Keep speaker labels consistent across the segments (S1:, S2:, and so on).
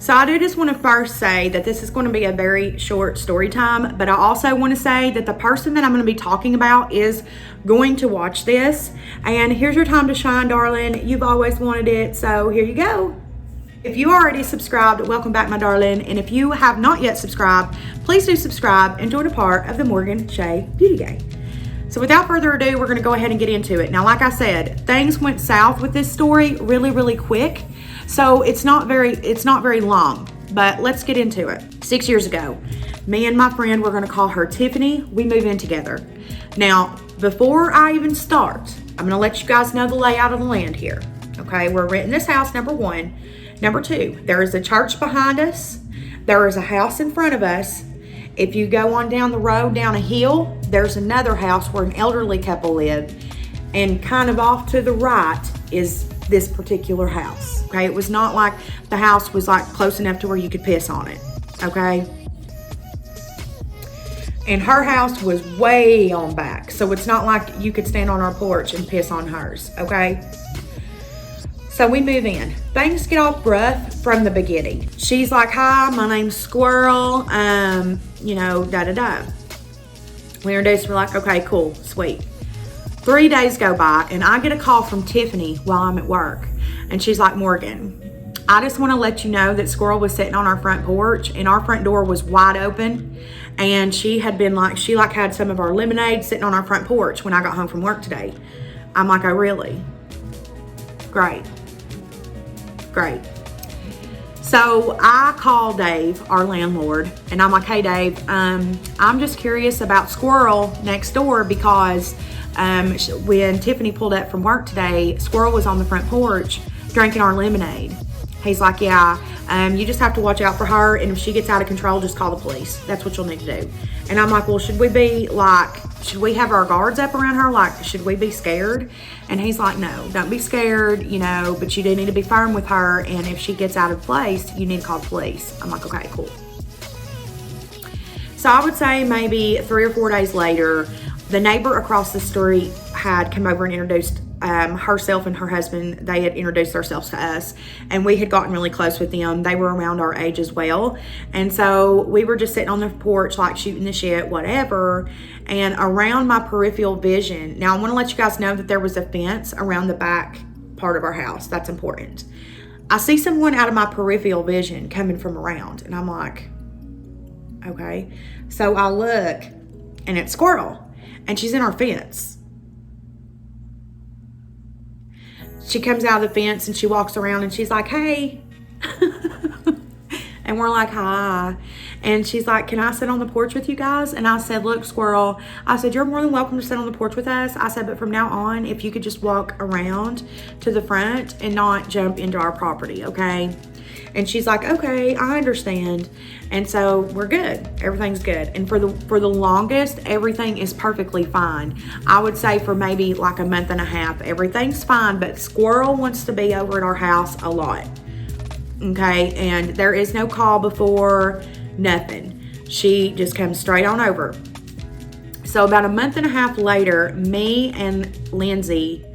S1: So I do just want to first say that this is going to be a very short story time, but I also want to say that the person that I'm going to be talking about is going to watch this. And here's your time to shine, darling. You've always wanted it, so here you go. If you already subscribed, welcome back, my darling. And if you have not yet subscribed, please do subscribe and join a part of the Morgan Shea Beauty Gang. So without further ado, we're going to go ahead and get into it. Now, like I said, things went south with this story really, really quick. So it's not very long, but let's get into it. 6 years ago, me and my friend, we're going to call her Tiffany, we move in together. Now, before I even start, I'm going to let you guys know the layout of the land here. Okay, we're renting this house, number one. Number two, there is a church behind us. There is a house in front of us. If you go on down the road, down a hill, there's another house where an elderly couple live. And kind of off to the right is this particular house. Okay, it was not like the house was like close enough to where you could piss on it. Okay. And her house was way on back. So it's not like you could stand on our porch and piss on hers. Okay. So we move in. Things get off rough from the beginning. She's like, hi, my name's Squirrel. You know, da-da-da. We introduced, we're like, okay, cool, sweet. 3 days go by and I get a call from Tiffany while I'm at work. And she's like, Morgan, I just want to let you know that Squirrel was sitting on our front porch and our front door was wide open. And she had had some of our lemonade sitting on our front porch when I got home from work today. I'm like, oh, really? Great. So I call Dave, our landlord, and I'm like, hey, Dave, I'm just curious about Squirrel next door because when Tiffany pulled up from work today, Squirrel was on the front porch drinking our lemonade. He's like, yeah, you just have to watch out for her, and if she gets out of control, just call the police. That's what you'll need to do. And I'm like, well, should we have our guards up around her? Like, should we be scared? And he's like, no, don't be scared, you know, but you do need to be firm with her, and if she gets out of place, you need to call the police. I'm like, okay, cool. So I would say maybe 3 or 4 days later, the neighbor across the street had come over and introduced herself and her husband. They had introduced themselves to us, and we had gotten really close with them. They were around our age as well, and so we were just sitting on the porch like shooting the shit, whatever. And around my peripheral vision, now I want to let you guys know that there was a fence around the back part of our house. That's important. I see someone out of my peripheral vision coming from around, and I'm like, okay. So I look, and it's Squirrel, and she's in our fence. She comes out of the fence and she walks around and she's like, hey. And we're like, hi. And she's like, can I sit on the porch with you guys? And I said, look, Squirrel, I said, you're more than welcome to sit on the porch with us. I said, but from now on, if you could just walk around to the front and not jump into our property, okay? And she's like, okay, I understand. And so we're good. Everything's good. And for the longest, everything is perfectly fine. I would say for maybe like a month and a half, everything's fine, but Squirrel wants to be over at our house a lot. Okay, and there is no call before, nothing. She just comes straight on over. So about a month and a half later, me and Lindsay,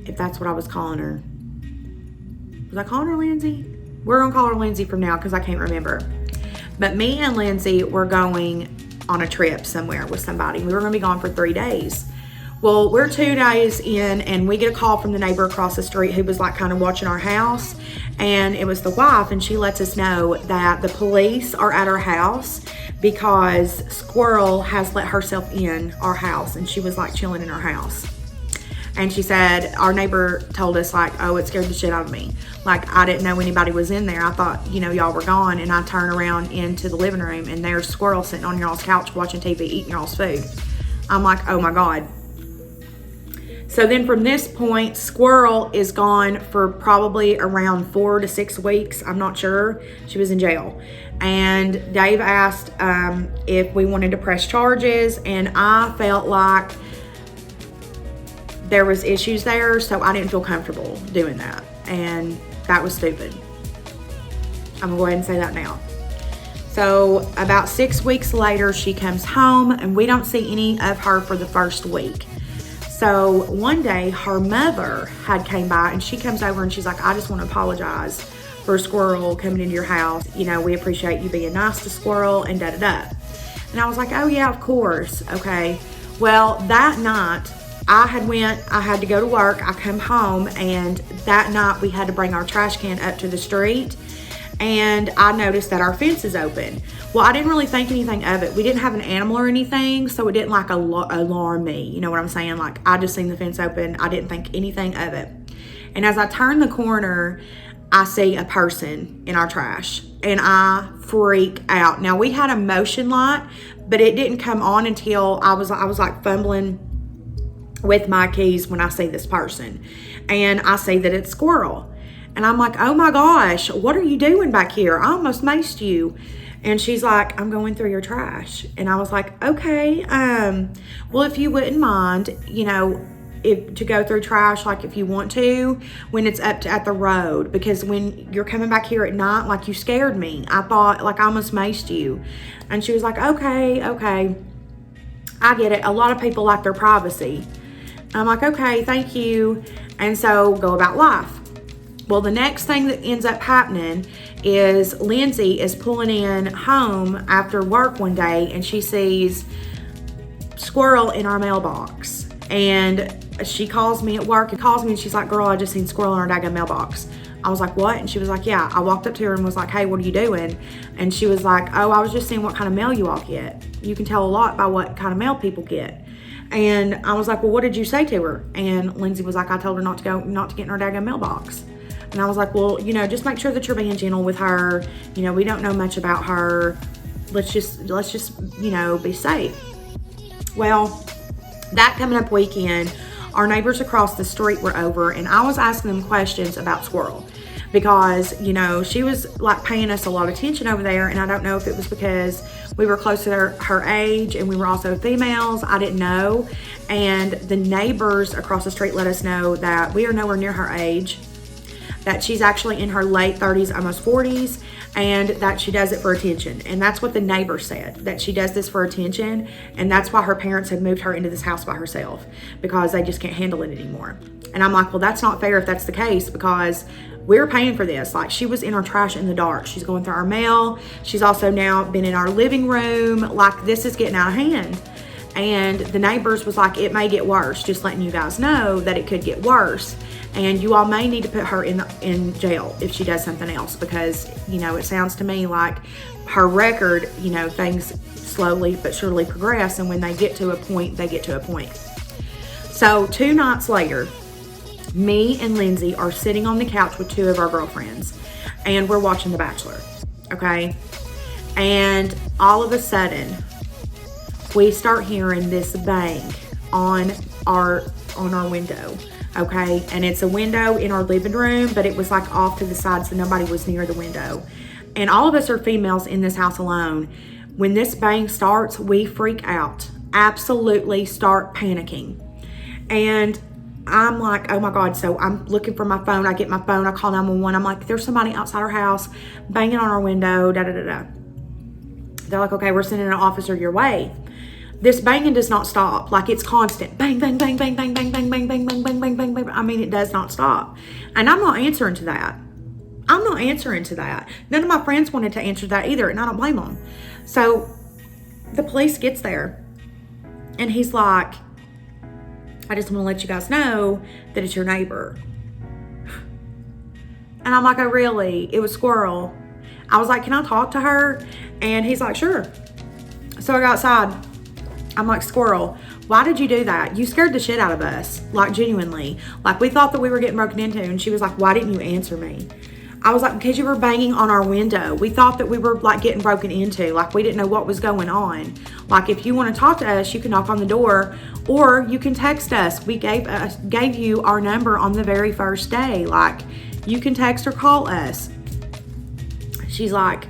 S1: if that's what I was calling her. Was I calling her Lindsay? We're going to call her Lindsay from now because I can't remember. But me and Lindsay were going on a trip somewhere with somebody. We were going to be gone for 3 days. Well, we're 2 days in and we get a call from the neighbor across the street who was like kind of watching our house. And it was the wife, and she lets us know that the police are at our house because Squirrel has let herself in our house and she was like chilling in our house. And she said, our neighbor told us like, oh, it scared the shit out of me. Like, I didn't know anybody was in there. I thought, you know, y'all were gone. And I turn around into the living room and there's Squirrel sitting on y'all's couch watching TV, eating y'all's food. I'm like, oh my God. So then from this point, Squirrel is gone for probably around 4 to 6 weeks. I'm not sure. She was in jail. And Dave asked if we wanted to press charges. And I felt like there was issues there, so I didn't feel comfortable doing that. And that was stupid. I'm gonna go ahead and say that now. So about 6 weeks later, she comes home and we don't see any of her for the first week. So one day her mother had came by and she comes over and she's like, I just want to apologize for Squirrel coming into your house. You know, we appreciate you being nice to Squirrel and da-da-da. And I was like, oh yeah, of course. Okay. Well, that night I had to go to work. I come home, and that night we had to bring our trash can up to the street, and I noticed that our fence is open. Well, I didn't really think anything of it. We didn't have an animal or anything, so it didn't like alarm me. You know what I'm saying? Like, I just seen the fence open. I didn't think anything of it. And as I turned the corner, I see a person in our trash, and I freak out. Now, we had a motion light, but it didn't come on until I was like fumbling with my keys when I see this person, and I see that it's Squirrel, and I'm like, oh my gosh, what are you doing back here? I almost maced you. And she's like, I'm going through your trash. And I was like, okay, well, if you wouldn't mind, you know, to go through trash, like if you want to, when it's at the road, because when you're coming back here at night, like, you scared me. I thought, like, I almost maced you. And she was like, okay, I get it. A lot of people like their privacy. I'm like, okay, thank you. And so go about life. Well, the next thing that ends up happening is Lindsay is pulling in home after work one day, and she sees Squirrel in our mailbox. And she calls me at work and calls me, and she's like, girl, I just seen Squirrel in our daggone mailbox. I was like, what? And she was like, yeah. I walked up to her and was like, hey, what are you doing? And she was like, oh, I was just seeing what kind of mail you all get. You can tell a lot by what kind of mail people get. And I was like, well, what did you say to her? And Lindsay was like, I told her not to get in our daggone mailbox. And I was like, well, you know, just make sure that you're being gentle with her. You know, we don't know much about her. Let's just, you know, be safe. Well, that coming up weekend, our neighbors across the street were over, and I was asking them questions about Squirrel, because, you know, she was like paying us a lot of attention over there. And I don't know if it was because we were close to her age and we were also females. I didn't know. And the neighbors across the street let us know that we are nowhere near her age, that she's actually in her late 30s, almost 40s, and that she does it for attention. And that's what the neighbor said, that she does this for attention, and that's why her parents have moved her into this house by herself, because they just can't handle it anymore. And I'm like, well, that's not fair if that's the case, because we're paying for this. Like, she was in our trash in the dark. She's going through our mail. She's also now been in our living room. Like, this is getting out of hand. And the neighbors was like, it may get worse, just letting you guys know that it could get worse. And you all may need to put her in jail if she does something else, because, you know, it sounds to me like her record, you know, things slowly but surely progress. And when they get to a point, they get to a point. So 2 nights later, me and Lindsay are sitting on the couch with 2 of our girlfriends, and we're watching The Bachelor, okay? And all of a sudden, we start hearing this bang on our window, okay? And it's a window in our living room, but it was like off to the side, so nobody was near the window. And all of us are females in this house alone. When this bang starts, we freak out, absolutely start panicking. And I'm like, oh my God. So I'm looking for my phone. I get my phone. I call 911. I'm like, there's somebody outside our house banging on our window, da-da-da-da. They're like, okay, we're sending an officer your way. This banging does not stop. Like, it's constant. Bang, bang, bang, bang, bang, bang, bang, bang, bang, bang, bang, bang, bang, bang. I mean, it does not stop. And I'm not answering to that. None of my friends wanted to answer that either, and I don't blame them. So the police gets there, and he's like, I just want to let you guys know that it's your neighbor. And I'm like, oh, really? It was Squirrel. I was like, can I talk to her? And he's like, sure. So I go outside. I'm like, Squirrel, why did you do that? You scared the shit out of us. Like, genuinely. Like, we thought that we were getting broken into. And she was like, why didn't you answer me? I was like, because you were banging on our window. We thought that we were like getting broken into. Like, we didn't know what was going on. Like, if you want to talk to us, you can knock on the door, or you can text us. We gave you our number on the very first day. Like, you can text or call us. She's like,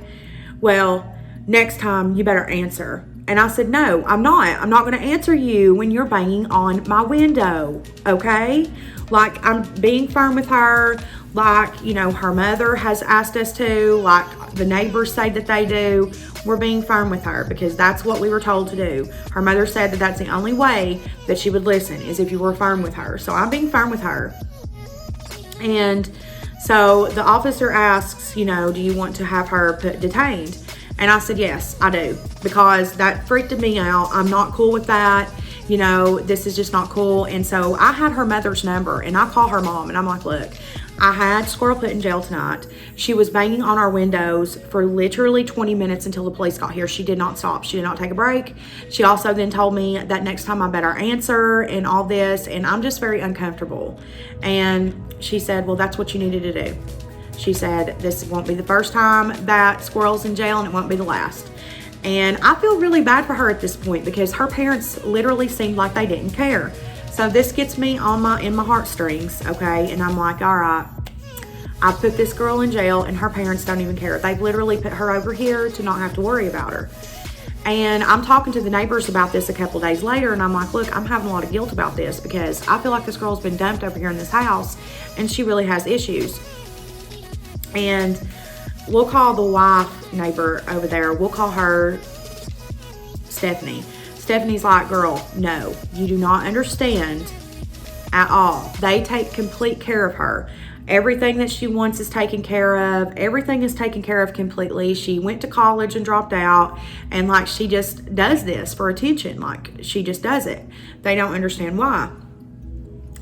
S1: well, next time you better answer. And I said, no, I'm not. I'm not going to answer you when you're banging on my window, okay? Like, I'm being firm with her. Like, you know, her mother has asked us to. Like, the neighbors say that they do. We're being firm with her because that's what we were told to do. Her mother said that that's the only way that she would listen, is if you were firm with her. So I'm being firm with her. And So the officer asks, you know, do you want to have her detained? And I said, yes, I do, because that freaked me out. I'm not cool with that. You know, this is just not cool. And so I had her mother's number, and I call her mom, and I'm like, look, I had Squirrel put in jail tonight. She was banging on our windows for literally 20 minutes until the police got here. She did not stop. She did not take a break. She also then told me that next time I better answer and all this, and I'm just very uncomfortable. And she said, well, that's what you needed to do. She said, this won't be the first time that Squirrel's in jail, and it won't be the last. And I feel really bad for her at this point, because her parents literally seemed like they didn't care. So this gets me in my heartstrings, okay? And I'm like, all right, I put this girl in jail, and her parents don't even care. They've literally put her over here to not have to worry about her. And I'm talking to the neighbors about this a couple days later, and I'm like, look, I'm having a lot of guilt about this, because I feel like this girl's been dumped over here in this house, and she really has issues. And we'll call the wife neighbor over there, we'll call her Stephanie. Stephanie's like, girl, no, you do not understand at all. They take complete care of her. Everything that she wants is taken care of. Everything is taken care of completely. She went to college and dropped out, and like, she just does this for attention. Like, she just does it. They don't understand why.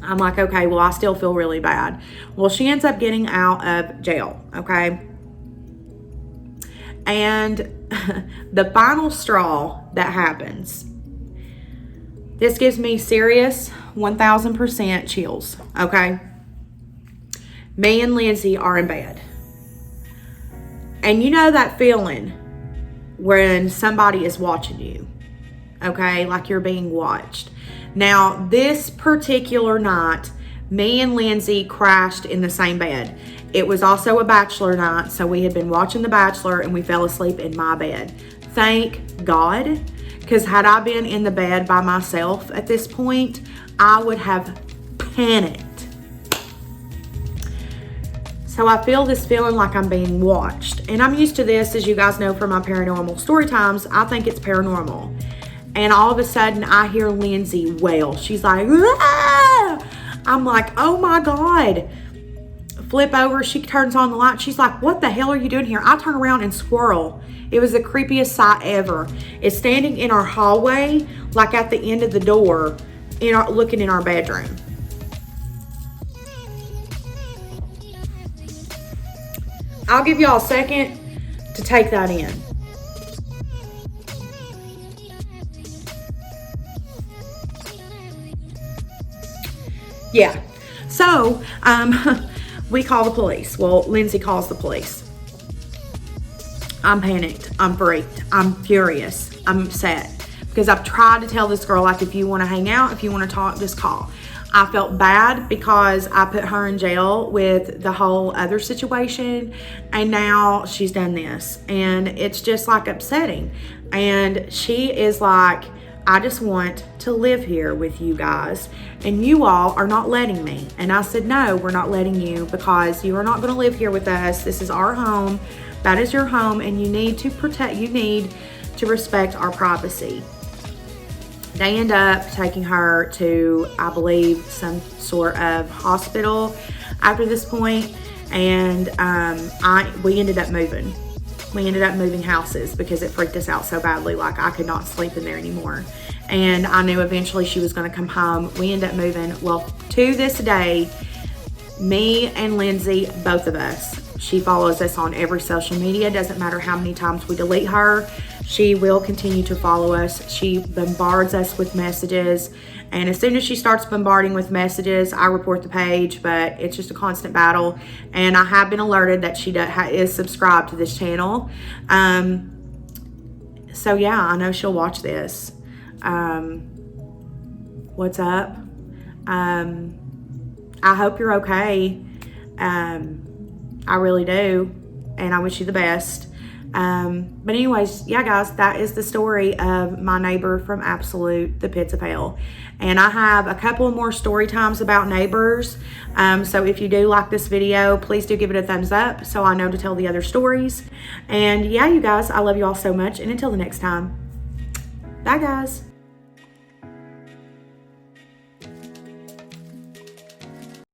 S1: I'm like, okay, well, I still feel really bad. Well, she ends up getting out of jail, okay? And the final straw that happens, this gives me serious 1000% chills, okay? Me and Lindsay are in bed. And you know that feeling when somebody is watching you, okay? Like you're being watched. Now, this particular night, me and Lindsay crashed in the same bed. It was also a bachelor night, so we had been watching The Bachelor, and we fell asleep in my bed. Thank God, because had I been in the bed by myself at this point, I would have panicked. So I feel this feeling like I'm being watched. And I'm used to this, as you guys know from my paranormal story times. I think it's paranormal. And all of a sudden, I hear Lindsay wail. She's like, ah! I'm like, oh my God. Flip over, she turns on the light. She's like, what the hell are you doing here? I turn around, and Squirrel, it was the creepiest sight ever, is standing in our hallway, like at the end of the door, looking in our bedroom. I'll give y'all a second to take that in. Yeah, so we call the police. Well, Lindsay calls the police. I'm panicked. I'm freaked. I'm furious. I'm upset, because I've tried to tell this girl, like, if you want to hang out, if you want to talk, just call. I felt bad because I put her in jail with the whole other situation, and now she's done this, and it's just like upsetting. And she is like, I just want to live here with you guys, and you all are not letting me. And I said, no, we're not letting you, because you are not going to live here with us. This is our home. That is your home, and you need to respect our privacy. They end up taking her to, I believe, some sort of hospital after this point, and we ended up moving. We ended up moving houses because it freaked us out so badly. Like, I could not sleep in there anymore. And I knew eventually she was going to come home. We ended up moving. Well, to this day, me and Lindsay, both of us, she follows us on every social media. Doesn't matter how many times we delete her, she will continue to follow us. She bombards us with messages. And as soon as she starts bombarding with messages, I report the page, but it's just a constant battle. And I have been alerted that she is subscribed to this channel. So yeah, I know she'll watch this. What's up? I hope you're okay. I really do. And I wish you the best. But anyways, yeah, guys, that is the story of my neighbor from Absolute, the Pits of Hell. And I have a couple more story times about neighbors. So if you do like this video, please do give it a thumbs up so I know to tell the other stories. And yeah, you guys, I love you all so much. And until the next time, bye, guys.